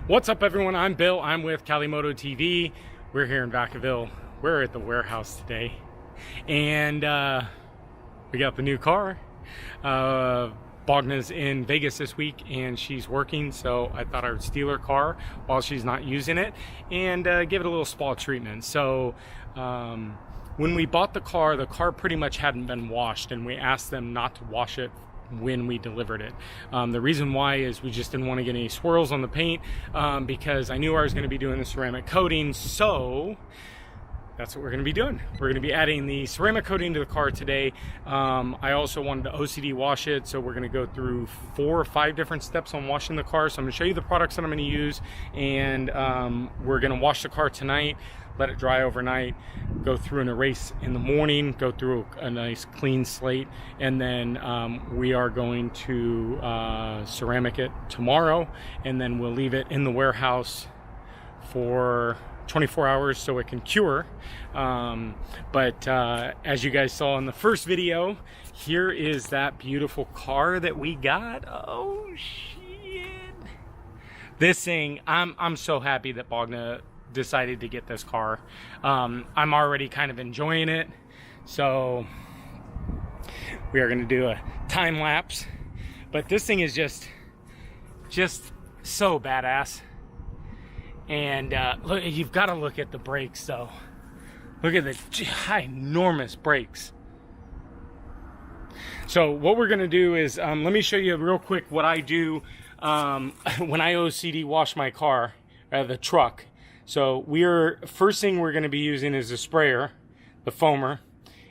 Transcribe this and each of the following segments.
What's up, everyone? I'm Bill. I'm with Calimoto TV. We're here in Vacaville. We're at the warehouse today, and we got the new car. Bogna's in Vegas this week, and she's working, so I thought I would steal her car while she's not using it and give it a little spa treatment. So when we bought the car pretty much hadn't been washed, and we asked them not to wash it when we delivered it. The reason why is we just didn't want to get any swirls on the paint, because I knew I was going to be doing the ceramic coating, so that's what we're going to be doing. We're going to be adding the ceramic coating to the car today. I also wanted to OCD wash it, so we're going to go through 4 or 5 different steps on washing the car. So I'm going to show you the products that I'm going to use, and we're going to wash the car tonight, let it dry overnight, go through an erase in the morning, go through a nice clean slate, and then we are going to ceramic it tomorrow, and then we'll leave it in the warehouse for 24 hours so it can cure. But as you guys saw in the first video, here is that beautiful car that we got. Oh shit, this thing, I'm so happy that Bogna decided to get this car. I'm already kind of enjoying it, so we are going to do a time lapse. But this thing is just so badass. And look, you've got to look at the brakes though. Look at the enormous brakes. So what we're going to do is, let me show you real quick what I do when I OCD wash my car, the truck. So first thing we're going to be using is a sprayer, the foamer,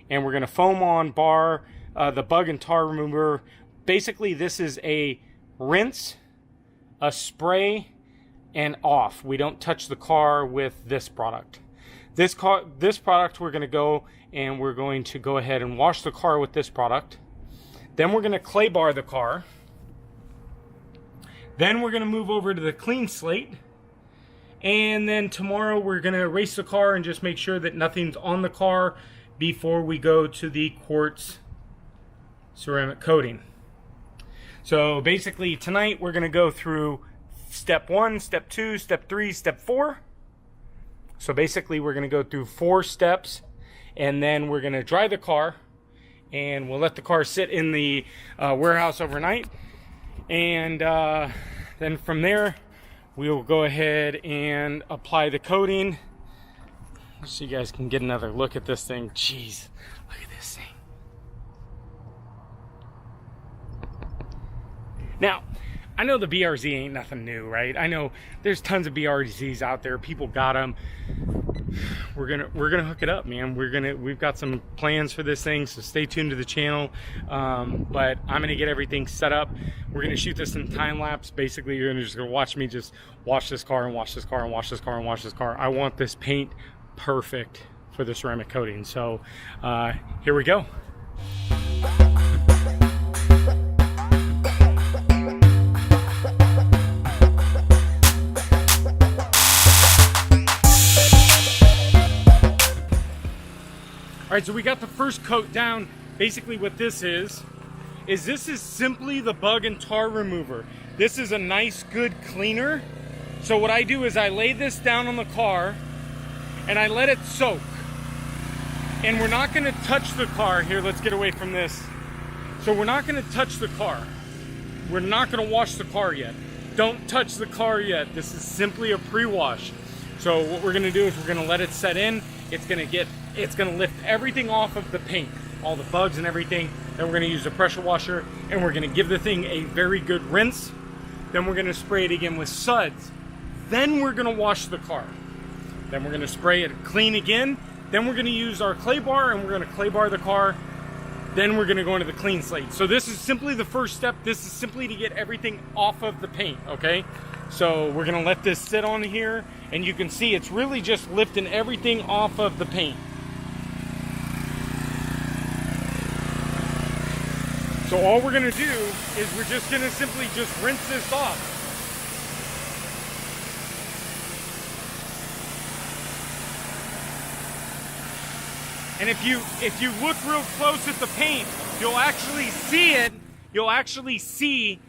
and we're going to foam on bar the Bug+Tar remover. Basically, this is a rinse, a spray, and off. We don't touch the car with this product. This product we're going to go ahead and wash the car with this product. Then we're going to clay bar the car. Then we're going to move over to the clean slate. And then tomorrow we're going to erase the car and just make sure that nothing's on the car before we go to the quartz ceramic coating. So basically tonight we're going to go through step 1, step 2, step 3, step 4. So basically we're going to go through 4 steps, and then we're going to dry the car, and we'll let the car sit in the warehouse overnight. And then from there we'll go ahead and apply the coating so you guys can get another look at this thing. Jeez, look at this thing. Now, I know the BRZ ain't nothing new, right? I know there's tons of BRZs out there. People got them. We're gonna hook it up, man. We've got some plans for this thing, so stay tuned to the channel. But I'm gonna get everything set up. We're gonna shoot this in time lapse. Basically, you're just gonna watch me just wash this car and wash this car and wash this car and wash this car. I want this paint perfect for the ceramic coating. So here we go. All right, so we got the first coat down. Basically what this is simply the Bug+Tar remover. This is a nice, good cleaner. So what I do is I lay this down on the car and I let it soak. And we're not gonna touch the car. Here, let's get away from this. So we're not gonna touch the car. We're not gonna wash the car yet. Don't touch the car yet. This is simply a pre-wash. So what we're gonna do is we're gonna let it set in. It's gonna lift everything off of the paint, all the bugs and everything. Then we're gonna use a pressure washer, and we're gonna give the thing a very good rinse. Then we're gonna spray it again with suds. Then we're gonna wash the car. Then we're gonna spray it clean again. Then we're gonna use our clay bar, and we're gonna clay bar the car. Then we're gonna go into the clean slate. So this is simply the first step. This is simply to get everything off of the paint, okay? So we're gonna let this sit on here, and you can see it's really just lifting everything off of the paint. So all we're gonna do is we're just gonna simply just rinse this off. And if you look real close at the paint, you'll actually see it. You'll actually see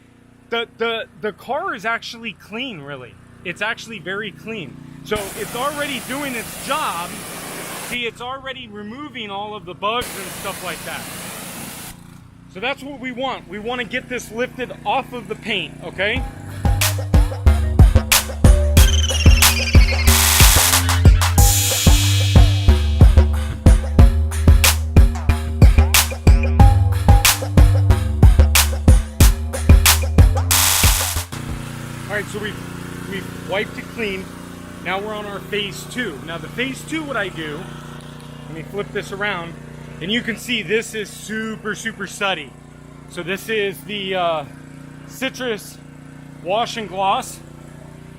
the car is actually clean, really. it's actually very clean. So it's already doing its job. See, it's already removing all of the bugs and stuff like that. So that's what we want. We want to get this lifted off of the paint, okay? All right, so we've wiped it clean. Now we're on our phase 2. Now the phase 2, what I do, let me flip this around, and you can see this is super suddy. So this is the citrus wash and gloss,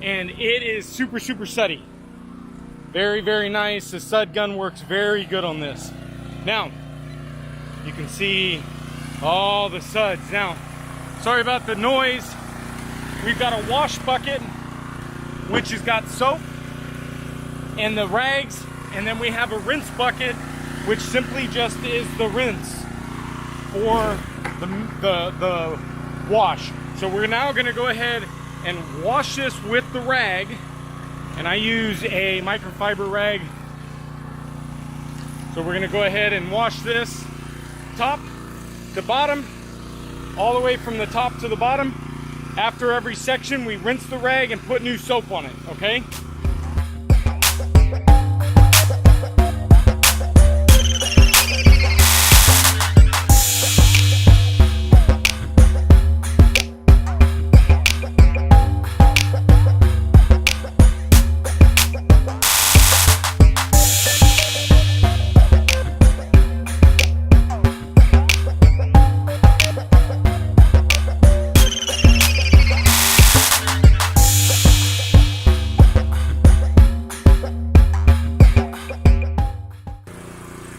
and it is super suddy. Very nice. The sud gun works very good on this. Now you can see all the suds. Now, sorry about the noise. We've got a wash bucket, which has got soap and the rags, and then we have a rinse bucket, which simply just is the rinse for the wash. So we're now going to go ahead and wash this with the rag, and I use a microfiber rag. So we're going to go ahead and wash this top to bottom, all the way from the top to the bottom. After every section, we rinse the rag and put new soap on it, okay?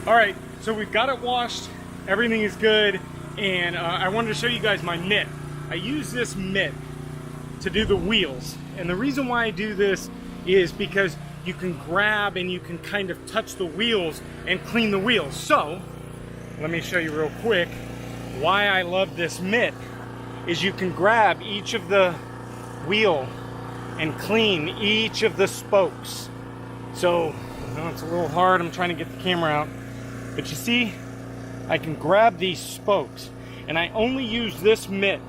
Alright, so we've got it washed, everything is good, and I wanted to show you guys my mitt. I use this mitt to do the wheels, and the reason why I do this is because you can grab and you can kind of touch the wheels and clean the wheels. So, let me show you real quick why I love this mitt. Is you can grab each of the wheel and clean each of the spokes. So, I know it's a little hard, I'm trying to get the camera out. But you see, I can grab these spokes, and I only use this mitt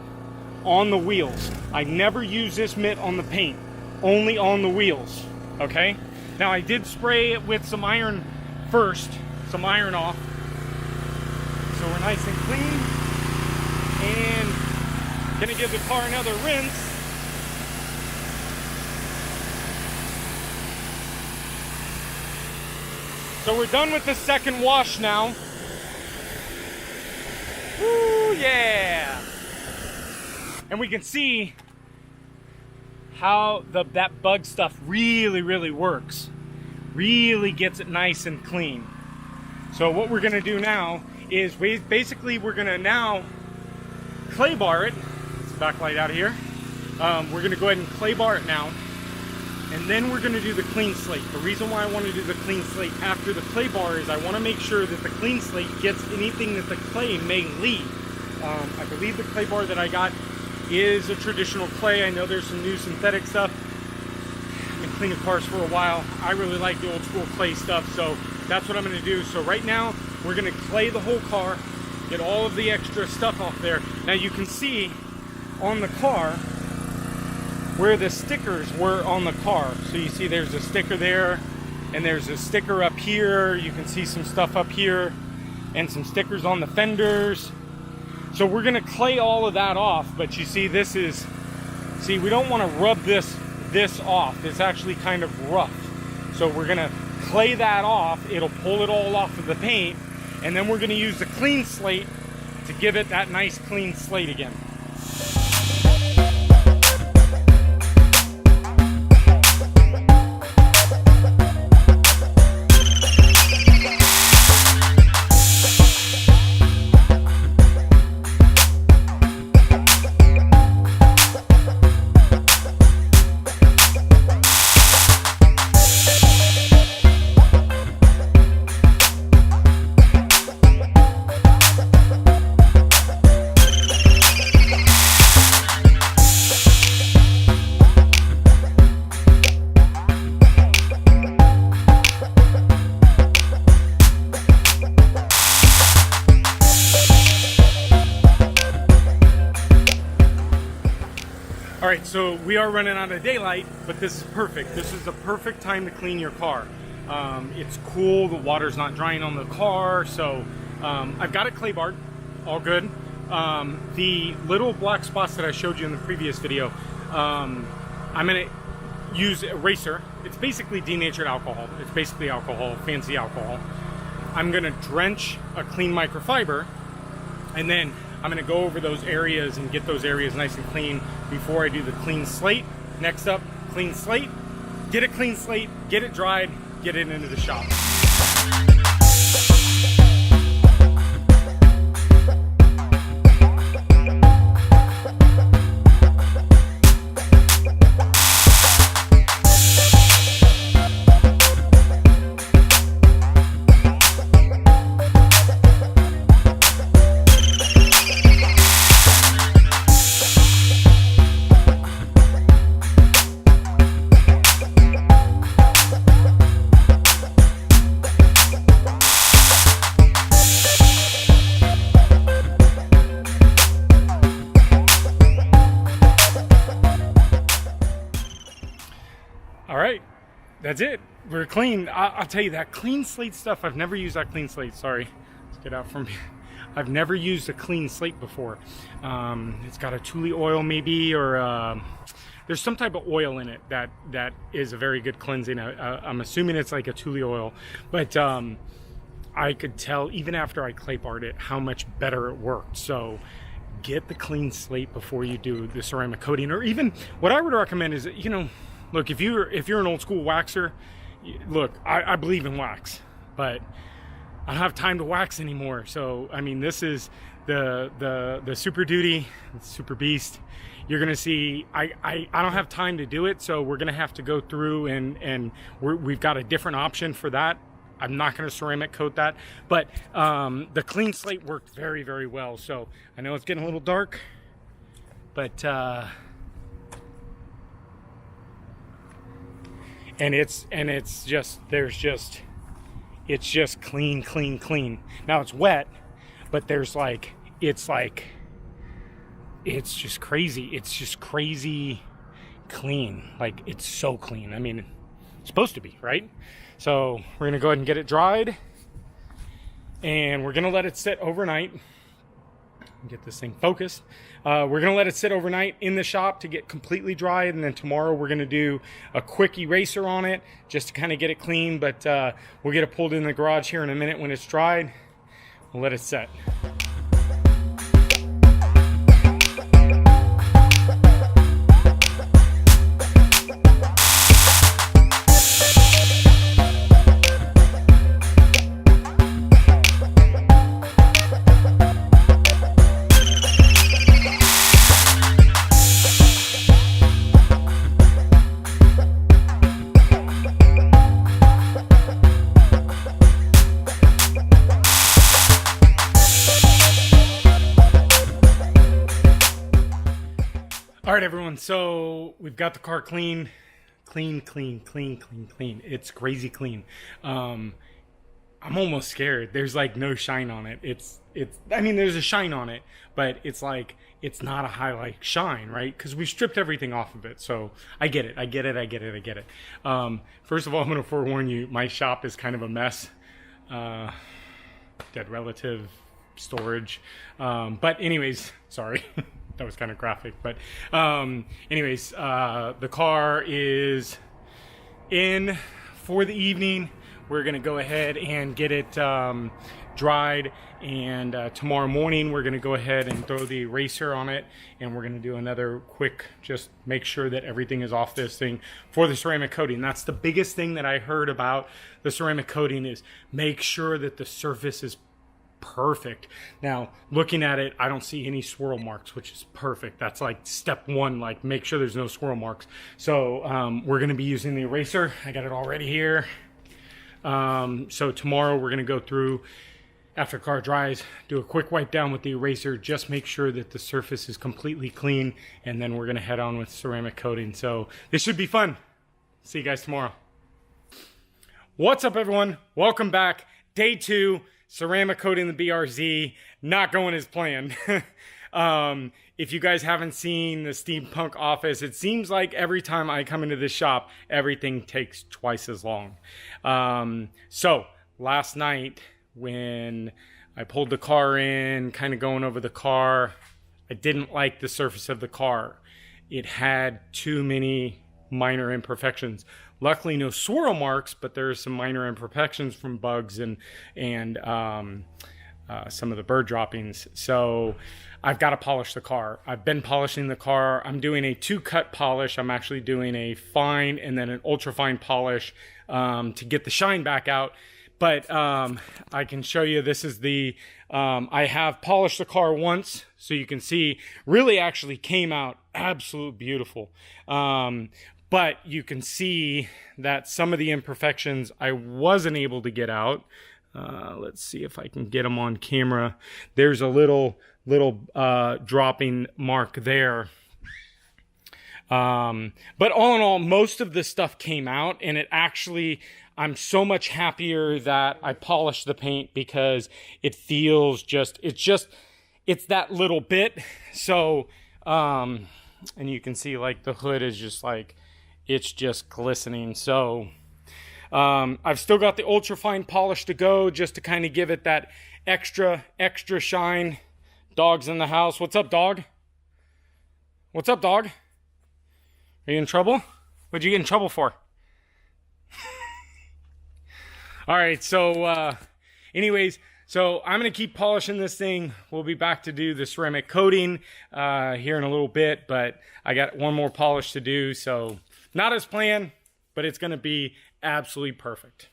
on the wheels. I never use this mitt on the paint, only on the wheels, okay? Now I did spray it with some iron first, some iron off, so we're nice and clean, and gonna give the car another rinse. So we're done with the second wash now. Woo, yeah! And we can see how that bug stuff really works. Really gets it nice and clean. So what we're gonna do now is we're gonna now clay bar it. Let's backlight out of here. We're gonna go ahead and clay bar it now. And then we're going to do the clean slate. The reason why I want to do the clean slate after the clay bar is I want to make sure that the clean slate gets anything that the clay may leave. I believe the clay bar that I got is a traditional clay. I know there's some new synthetic stuff. I've been cleaning cars for a while. I really like the old school clay stuff, so that's what I'm going to do. So right now, we're going to clay the whole car, get all of the extra stuff off there. Now you can see on the car where the stickers were on the car. So you see there's a sticker there, and there's a sticker up here. You can see some stuff up here, and some stickers on the fenders. So we're gonna clay all of that off, but you see this is, see, we don't wanna rub this off. It's actually kind of rough. So we're gonna clay that off. It'll pull it all off of the paint, and then we're gonna use the clean slate to give it that nice clean slate again. we are running out of daylight, but this is perfect. This is the perfect time to clean your car. It's cool, the water's not drying on the car, so I've got it clay barred, all good. The little black spots that I showed you in the previous video, I'm gonna use Eraeser. It's basically denatured alcohol. It's basically alcohol, fancy alcohol. I'm gonna drench a clean microfiber, and then I'm gonna go over those areas and get those areas nice and clean before I do the clean slate. Next up, clean slate. Get a clean slate, get it dried, get it into the shop. All right, that's it. We're clean. I'll tell you, that clean slate stuff, I've never used that clean slate. Sorry, let's get out from here. I've never used a clean slate before. It's got a Thule oil maybe, or there's some type of oil in it that is a very good cleansing. I'm assuming it's like a Thule oil, but I could tell even after I clay barred it how much better it worked. So get the clean slate before you do the ceramic coating, or even what I would recommend is, you know, look, if you're an old school waxer, look, I believe in wax, but I don't have time to wax anymore. So, I mean, this is the Super Duty, Super Beast. You're gonna see, I don't have time to do it, so we're gonna have to go through and we've got a different option for that. I'm not gonna ceramic coat that, but the clean slate worked very, very well. So I know it's getting a little dark, but and it's just, it's just clean, clean, clean. Now it's wet, but there's like, it's just crazy. It's just crazy clean. Like, it's so clean. I mean, it's supposed to be, right? So we're gonna go ahead and get it dried, and we're gonna let it sit overnight. Get this thing focused. We're gonna let it sit overnight in the shop to get completely dried, and then tomorrow we're gonna do a quick eraser on it just to kind of get it clean, but we'll get it pulled in the garage here in a minute when it's dried. We'll let it set. All right, everyone, so we've got the car clean. It's crazy clean. I'm almost scared. There's like no shine on it. I mean, there's a shine on it, but it's like, it's not a highlight shine, right? Because we stripped everything off of it. So I get it. First of all, I'm going to forewarn you, my shop is kind of a mess. Dead relative, storage. But anyways, sorry. That was kind of graphic, but anyways, the car is in for the evening. We're gonna go ahead and get it dried, and tomorrow morning we're gonna go ahead and throw the eraser on it, and we're gonna do another quick, just make sure that everything is off this thing for the ceramic coating. That's the biggest thing that I heard about the ceramic coating, is make sure that the surface is perfect. Now, looking at it, I don't see any swirl marks, which is perfect. That's like step one, like make sure there's no swirl marks. So we're going to be using the eraser. I got it already here. So tomorrow we're going to go through, after the car dries, do a quick wipe down with the eraser, just make sure that the surface is completely clean, and then we're going to head on with ceramic coating. So this should be fun. See you guys tomorrow. What's up, everyone? Welcome back. Day 2. Ceramic coating the BRZ, not going as planned. If you guys haven't seen the steampunk office, it seems like every time I come into this shop, everything takes twice as long. So last night when I pulled the car in, kind of going over the car, I didn't like the surface of the car. It had too many minor imperfections. Luckily, no swirl marks, but there's some minor imperfections from bugs and some of the bird droppings. So I've got to polish the car. I've been polishing the car. I'm doing a 2-cut polish. I'm actually doing a fine and then an ultra fine polish to get the shine back out. But I can show you, this is the, I have polished the car once, so you can see, really actually came out absolute beautiful. But you can see that some of the imperfections I wasn't able to get out. Let's see if I can get them on camera. There's a little dropping mark there. But all in all, most of the stuff came out, and it actually, I'm so much happier that I polished the paint, because it feels it's that little bit. So, and you can see like the hood is just like, it's just glistening. So, I've still got the ultra fine polish to go, just to kind of give it that extra shine. Dog's in the house. What's up, dog? What's up, dog? Are you in trouble? What'd you get in trouble for? All right, so anyways, so I'm going to keep polishing this thing. We'll be back to do the ceramic coating here in a little bit, but I got one more polish to do, so not as planned, but it's going to be absolutely perfect.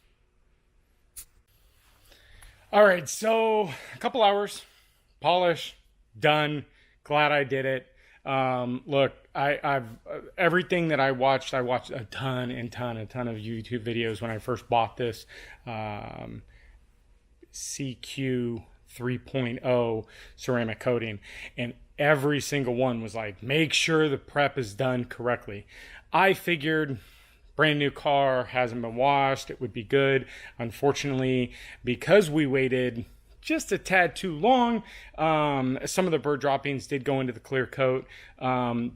All right, so a couple hours, polish, done. Glad I did it. Look, I've everything that I watched a ton of YouTube videos when I first bought this CQ 3.0 ceramic coating, and every single one was like, make sure the prep is done correctly. I figured, brand new car, hasn't been washed, it would be good. Unfortunately, because we waited just a tad too long, some of the bird droppings did go into the clear coat.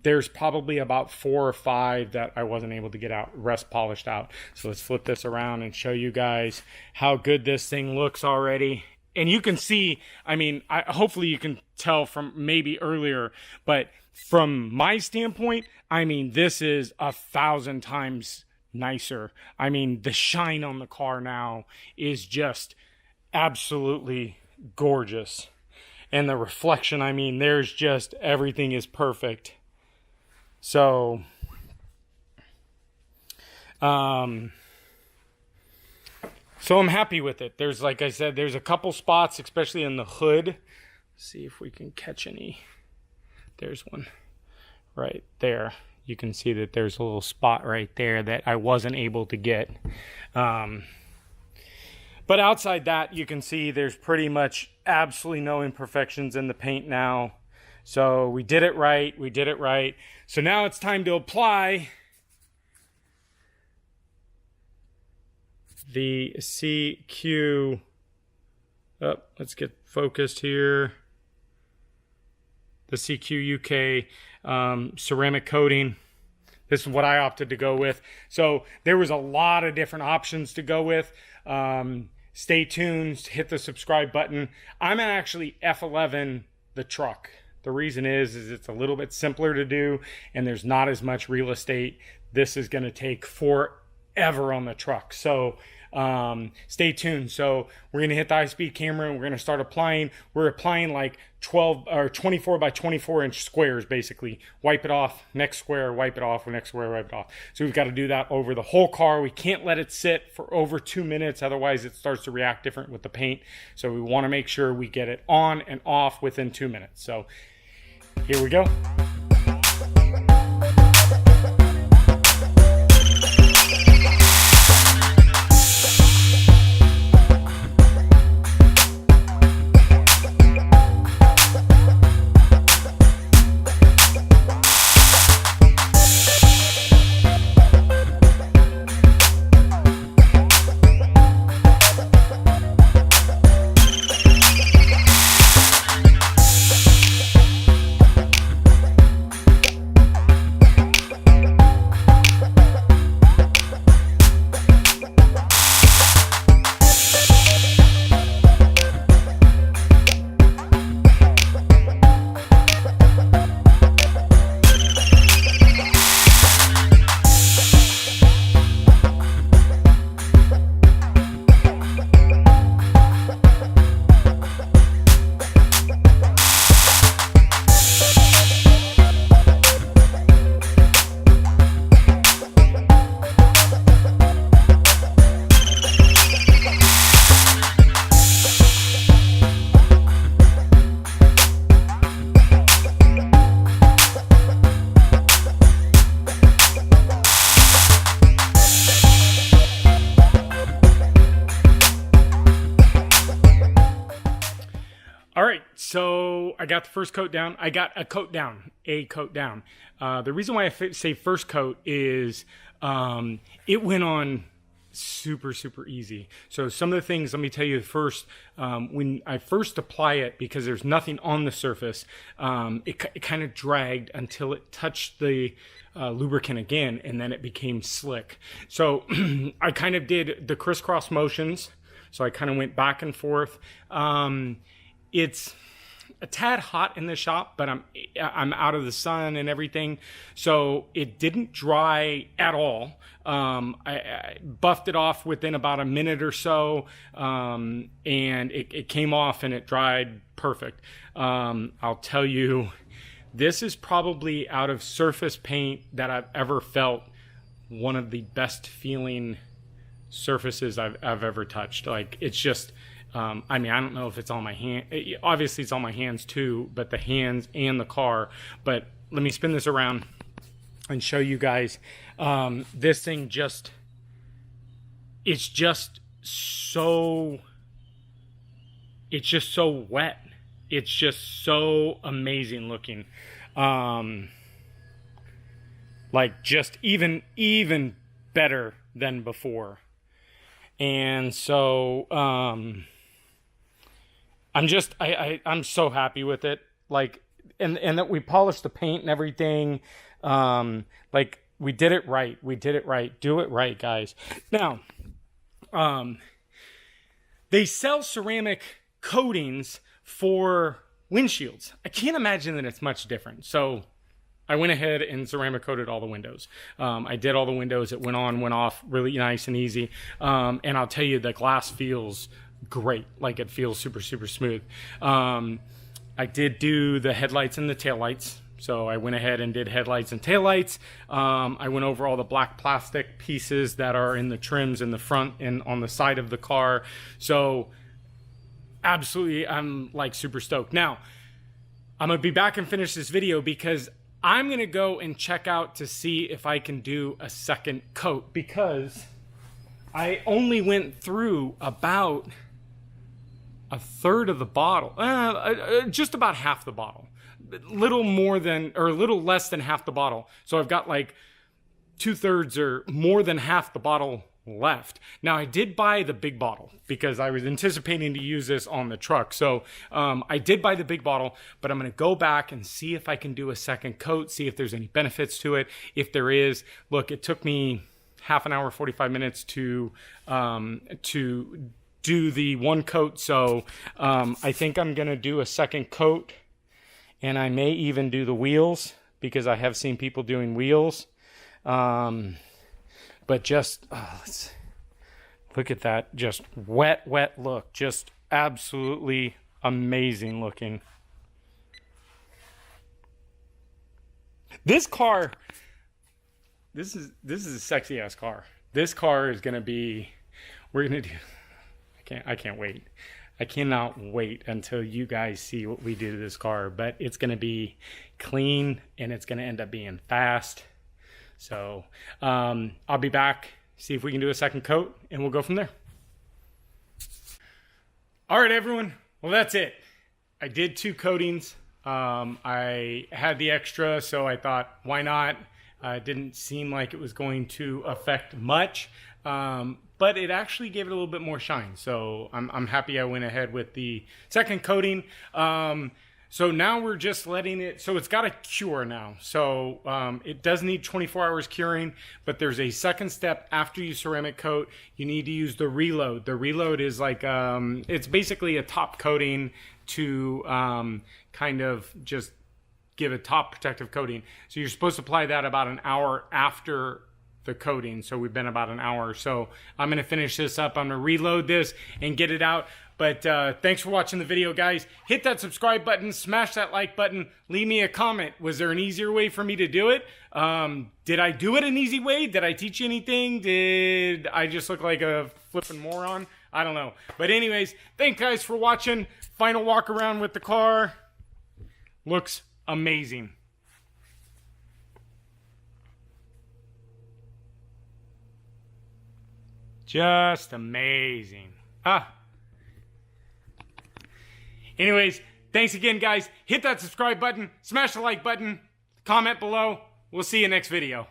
There's probably about 4 or 5 that I wasn't able to get out, rest polished out. So let's flip this around and show you guys how good this thing looks already. And you can see, I mean, hopefully you can tell from maybe earlier, but from my standpoint, I mean, this is 1,000 times nicer. I mean, the shine on the car now is just absolutely gorgeous. And the reflection, I mean, there's just, everything is perfect. So, so I'm happy with it. There's, like I said, there's a couple spots, especially in the hood. Let's see if we can catch any. There's one right there. You can see that there's a little spot right there that I wasn't able to get. But outside that, you can see there's pretty much absolutely no imperfections in the paint now. So we did it right. We did it right. So now it's time to apply the CQ. Oh, let's get focused here. The CQ UK ceramic coating. This is what I opted to go with. So there was a lot of different options to go with. Stay tuned, hit the subscribe button. I'm actually F11 the truck. The reason is it's a little bit simpler to do, and there's not as much real estate. This is going to take forever on the truck. So stay tuned. So we're going to hit the high-speed camera, and we're going to start applying. We're applying like 12 or 24 by 24 inch squares, basically. Wipe it off, next square, wipe it off, next square, wipe it off. So we've got to do that over the whole car. We can't let it sit for over 2 minutes, otherwise it starts to react different with the paint. So we want to make sure we get it on and off within 2 minutes. So here we go. got the first coat down. I got a coat down. The reason why I say first coat is it went on super easy. So some of the things, let me tell you first, when I first apply it, because there's nothing on the surface, it kind of dragged until it touched the lubricant again, and then it became slick. So I kind of did the crisscross motions. So I kind of went back and forth. It's a tad hot in the shop, but I'm out of the sun and everything, so it didn't dry at all. I buffed it off within about a minute or so, and it came off and it dried perfect. I'll tell you, this is probably, out of surface paint that I've ever felt, one of the best feeling surfaces I've ever touched. Like, it's just, I mean, I don't know if it's on my hand. Obviously, it's on my hands too, but the hands and the car. But let me spin this around and show you guys. This thing just, it's just so wet. It's just so amazing looking. Like, just even better than before. And so, I'm so happy with it. Like, and that we polished the paint and everything. Like, we did it right. Do it right, guys. Now, they sell ceramic coatings for windshields. I can't imagine that it's much different. So I went ahead and ceramic coated all the windows. I did all the windows. It went on, went off really nice and easy. And I'll tell you, the glass feels great. Like, it feels super smooth. I did do the headlights and the taillights. So I went ahead and did headlights and taillights. I went over all the black plastic pieces that are in the trims in the front and on the side of the car. So absolutely, I'm like super stoked. Now, I'm going to be back and finish this video because I'm going to go and check out to see if I can do a second coat, because I only went through about a third of the bottle, just about half the bottle, little less than half the bottle. So I've got like 2/3 or more than half the bottle left. Now, I did buy the big bottle because I was anticipating to use this on the truck. So I did buy the big bottle, but I'm going to go back and see if I can do a second coat, see if there's any benefits to it. If there is, look, it took me half an hour, 45 minutes to do the one coat. So I think I'm going to do a second coat, and I may even do the wheels because I have seen people doing wheels. But just, let's look at that. Just wet look. Just absolutely amazing looking. This car, this is a sexy ass car. This car is going to be, we're going to do, I can't wait. I cannot wait until you guys see what we do to this car, but it's going to be clean and it's going to end up being fast. So I'll be back, see if we can do a second coat, and we'll go from there. All right, everyone. Well, that's it. I did 2 coatings. I had the extra, so I thought, why not? It didn't seem like it was going to affect much, but it actually gave it a little bit more shine. So I'm happy I went ahead with the second coating. So now we're just letting it, so it's got to cure now. So it does need 24 hours curing, but there's a second step after you ceramic coat. You need to use the reload. The reload is like, it's basically a top coating to kind of just give a top protective coating. So you're supposed to apply that about an hour after the coating. So we've been about an hour. So I'm going to finish this up. I'm going to reload this and get it out. But thanks for watching the video, guys. Hit that subscribe button, smash that like button, leave me a comment. Was there an easier way for me to do it? Did I do it an easy way? Did I teach you anything? Did I just look like a flipping moron? I don't know. But anyways, thanks guys for watching. Final walk around with the car. Looks amazing. Just amazing. Anyways, Thanks again, guys. Hit that subscribe button, smash the like button, comment below. We'll see you next video.